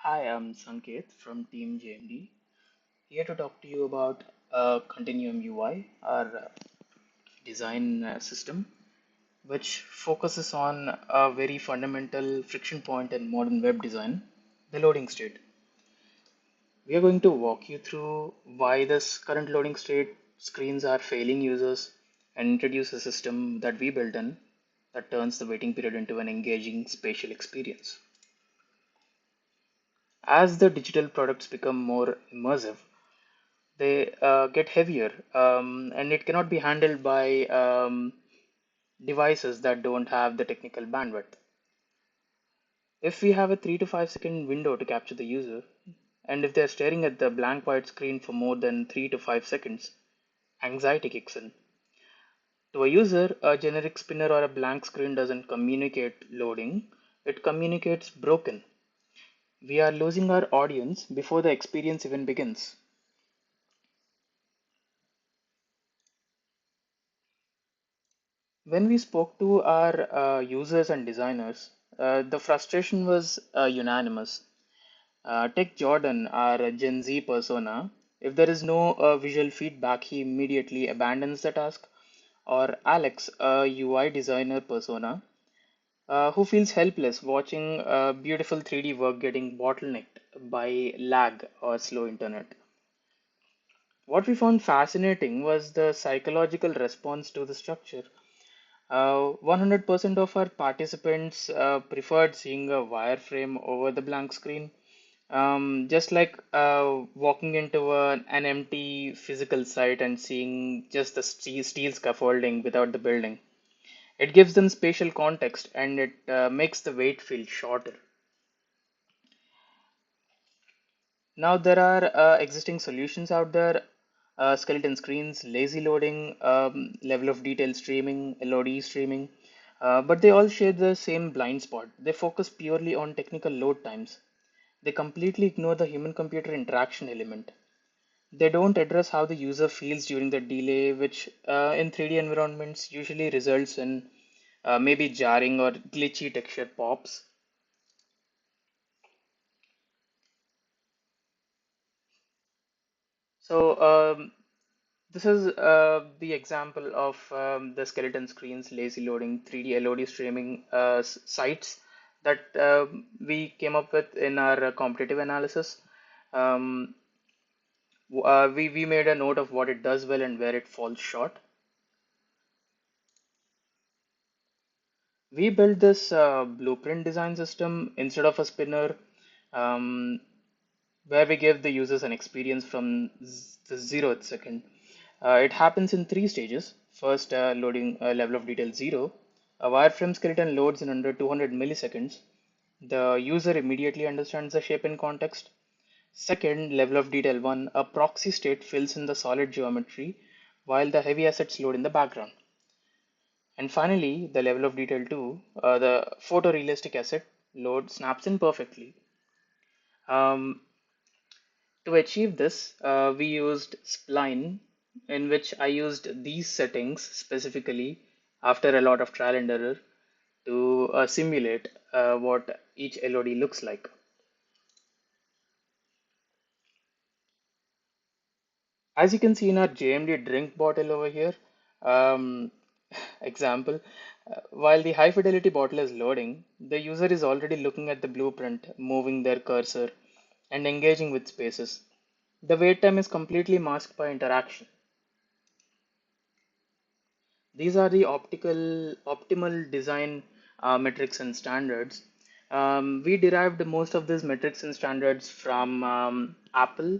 Hi, I'm Sanket from Team JMD, here to talk to you about Continuum UI, our design system, which focuses on a very fundamental friction point in modern web design, the loading state. We are going to walk you through why this current loading state screens are failing users and introduce a system that we built in that turns the waiting period into an engaging spatial experience. As the digital products become more immersive, they get heavier, and it cannot be handled by devices that don't have the technical bandwidth. If we have a 3 to 5 second window to capture the user, and if they're staring at the blank white screen for more than 3 to 5 seconds, anxiety kicks in. To a user, a generic spinner or a blank screen doesn't communicate loading, it communicates broken. We are losing our audience before the experience even begins. When we spoke to our users and designers, the frustration was unanimous. Take Jordan, our Gen Z persona. If there is no visual feedback, he immediately abandons the task. Or Alex, a UI designer persona, who feels helpless watching beautiful 3D work getting bottlenecked by lag or slow internet. What we found fascinating was the psychological response to the structure. 100% of our participants preferred seeing a wireframe over the blank screen, just like walking into an empty physical site and seeing just the steel scaffolding without the building. It gives them spatial context and it makes the wait feel shorter. Now there are existing solutions out there, skeleton screens, lazy loading, level of detail streaming, LOD streaming, but they all share the same blind spot. They focus purely on technical load times. They completely ignore the human-computer interaction element. They don't address how the user feels during the delay, which in 3D environments usually results in maybe jarring or glitchy texture pops. So this is the example of the skeleton screens, lazy loading, 3D LOD streaming sites that we came up with in our competitive analysis. Um, we made a note of what it does well and where it falls short. We built this blueprint design system instead of a spinner, um, where we give the users an experience from the 0th second. It happens in three stages. First, loading level of detail 0. A wireframe skeleton loads in under 200 milliseconds. The user immediately understands the shape and context. Second, level of detail 1. A proxy state fills in the solid geometry while the heavy assets load in the background. And finally, the level of detail 2, the photorealistic asset load snaps in perfectly. Um, To achieve this, we used Spline, in which I used these settings specifically after a lot of trial and error to simulate what each LOD looks like. As you can see in our JMD drink bottle over here, um, example, while the high fidelity bottle is loading, the user is already looking at the blueprint, moving their cursor, and engaging with spaces. The wait time is completely masked by interaction. These are the optimal design metrics and standards. We derived most of these metrics and standards from Apple.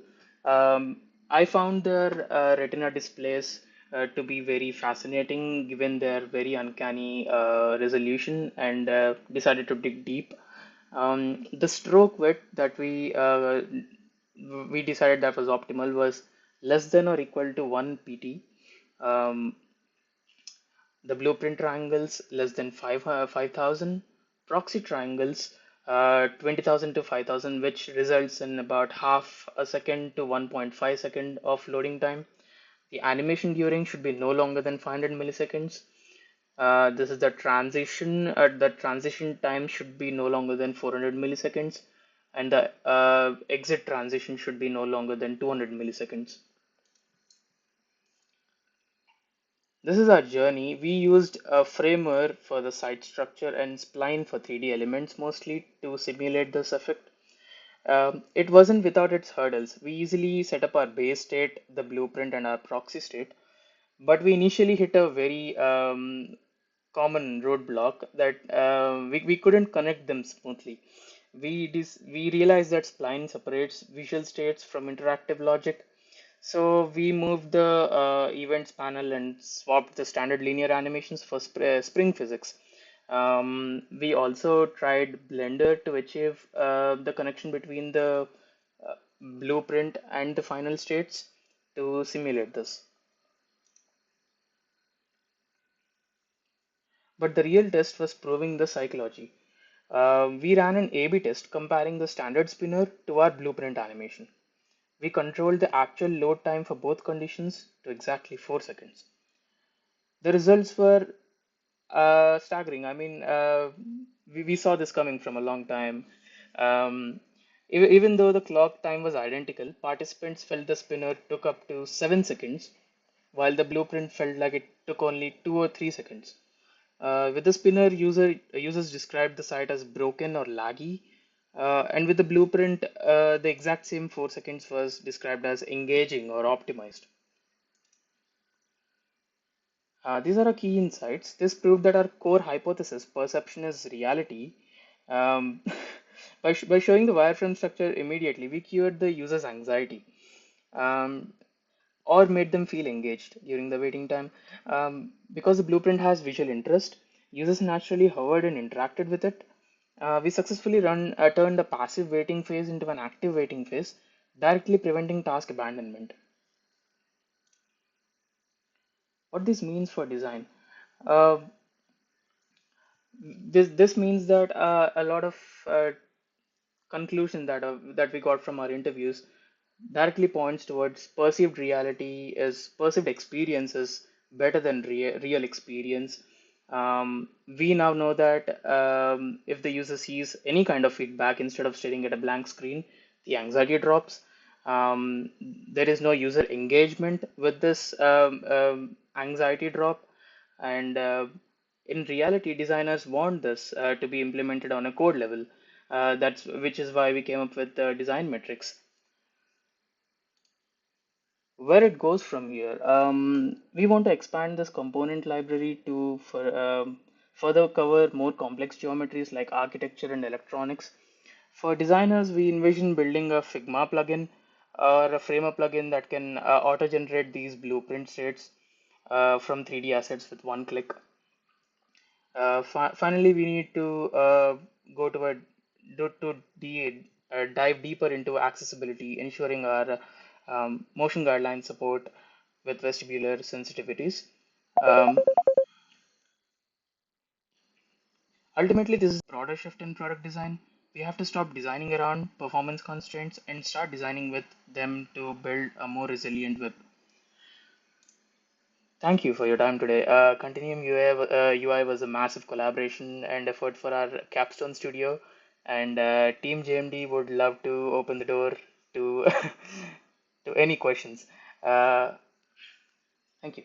I found their Retina displays to be very fascinating given their very uncanny resolution and decided to dig deep. The stroke width that we decided that was optimal was less than or equal to 1 pt. Um, the blueprint triangles less than 5,000, proxy triangles 20,000 to 5,000, which results in about half a second to 1.5 second of loading time. The animation during should be no longer than 500 milliseconds. This is the transition. The transition time should be no longer than 400 milliseconds. and the exit transition should be no longer than 200 milliseconds. This is our journey. We used a framer for the site structure and spline for 3D elements mostly to simulate this effect. It wasn't without its hurdles. We easily set up our base state, the blueprint, and our proxy state, but we initially hit a very common roadblock that we couldn't connect them smoothly. We realized that spline separates visual states from interactive logic, so we moved the events panel and swapped the standard linear animations for spring physics. We also tried Blender to achieve the connection between the blueprint and the final states to simulate this. But the real test was proving the psychology. We ran an A/B test comparing the standard spinner to our blueprint animation. We controlled the actual load time for both conditions to exactly 4 seconds. The results were staggering. I mean, we saw this coming from a long time. Um, Even though the clock time was identical, participants felt the spinner took up to 7 seconds, while the blueprint felt like it took only 2 or 3 seconds. With the spinner, users described the site as broken or laggy, and with the blueprint, the exact same 4 seconds was described as engaging or optimized. These are our key insights. This proved that our core hypothesis, perception is reality. Um, by showing the wireframe structure immediately, we cured the user's anxiety. Um, or made them feel engaged during the waiting time. Because the blueprint has visual interest, users naturally hovered and interacted with it. We successfully turned a passive waiting phase into an active waiting phase, directly preventing task abandonment. What this means for design? Uh, this means that a lot of conclusion that we got from our interviews directly points towards perceived reality is perceived experience is better than real experience. We now know that if the user sees any kind of feedback instead of staring at a blank screen, the anxiety drops. There is no user engagement with this anxiety drop, and in reality, designers want this to be implemented on a code level. That's which is why we came up with design metrics. Where it goes from here, we want to expand this component library to further cover more complex geometries like architecture and electronics. For designers, we envision building a Figma plugin or a Framer plugin that can auto-generate these blueprint states from 3D assets with one click. Finally, we need to go to a dive deeper into accessibility, ensuring our motion guideline support with vestibular sensitivities. Um, Ultimately, this is a broader shift in product design. We have to stop designing around performance constraints and start designing with them to build a more resilient web. Thank you for your time today. Continuum UI was a massive collaboration and effort for our capstone studio, and Team JMD would love to open the door to to any questions. Uh, Thank you.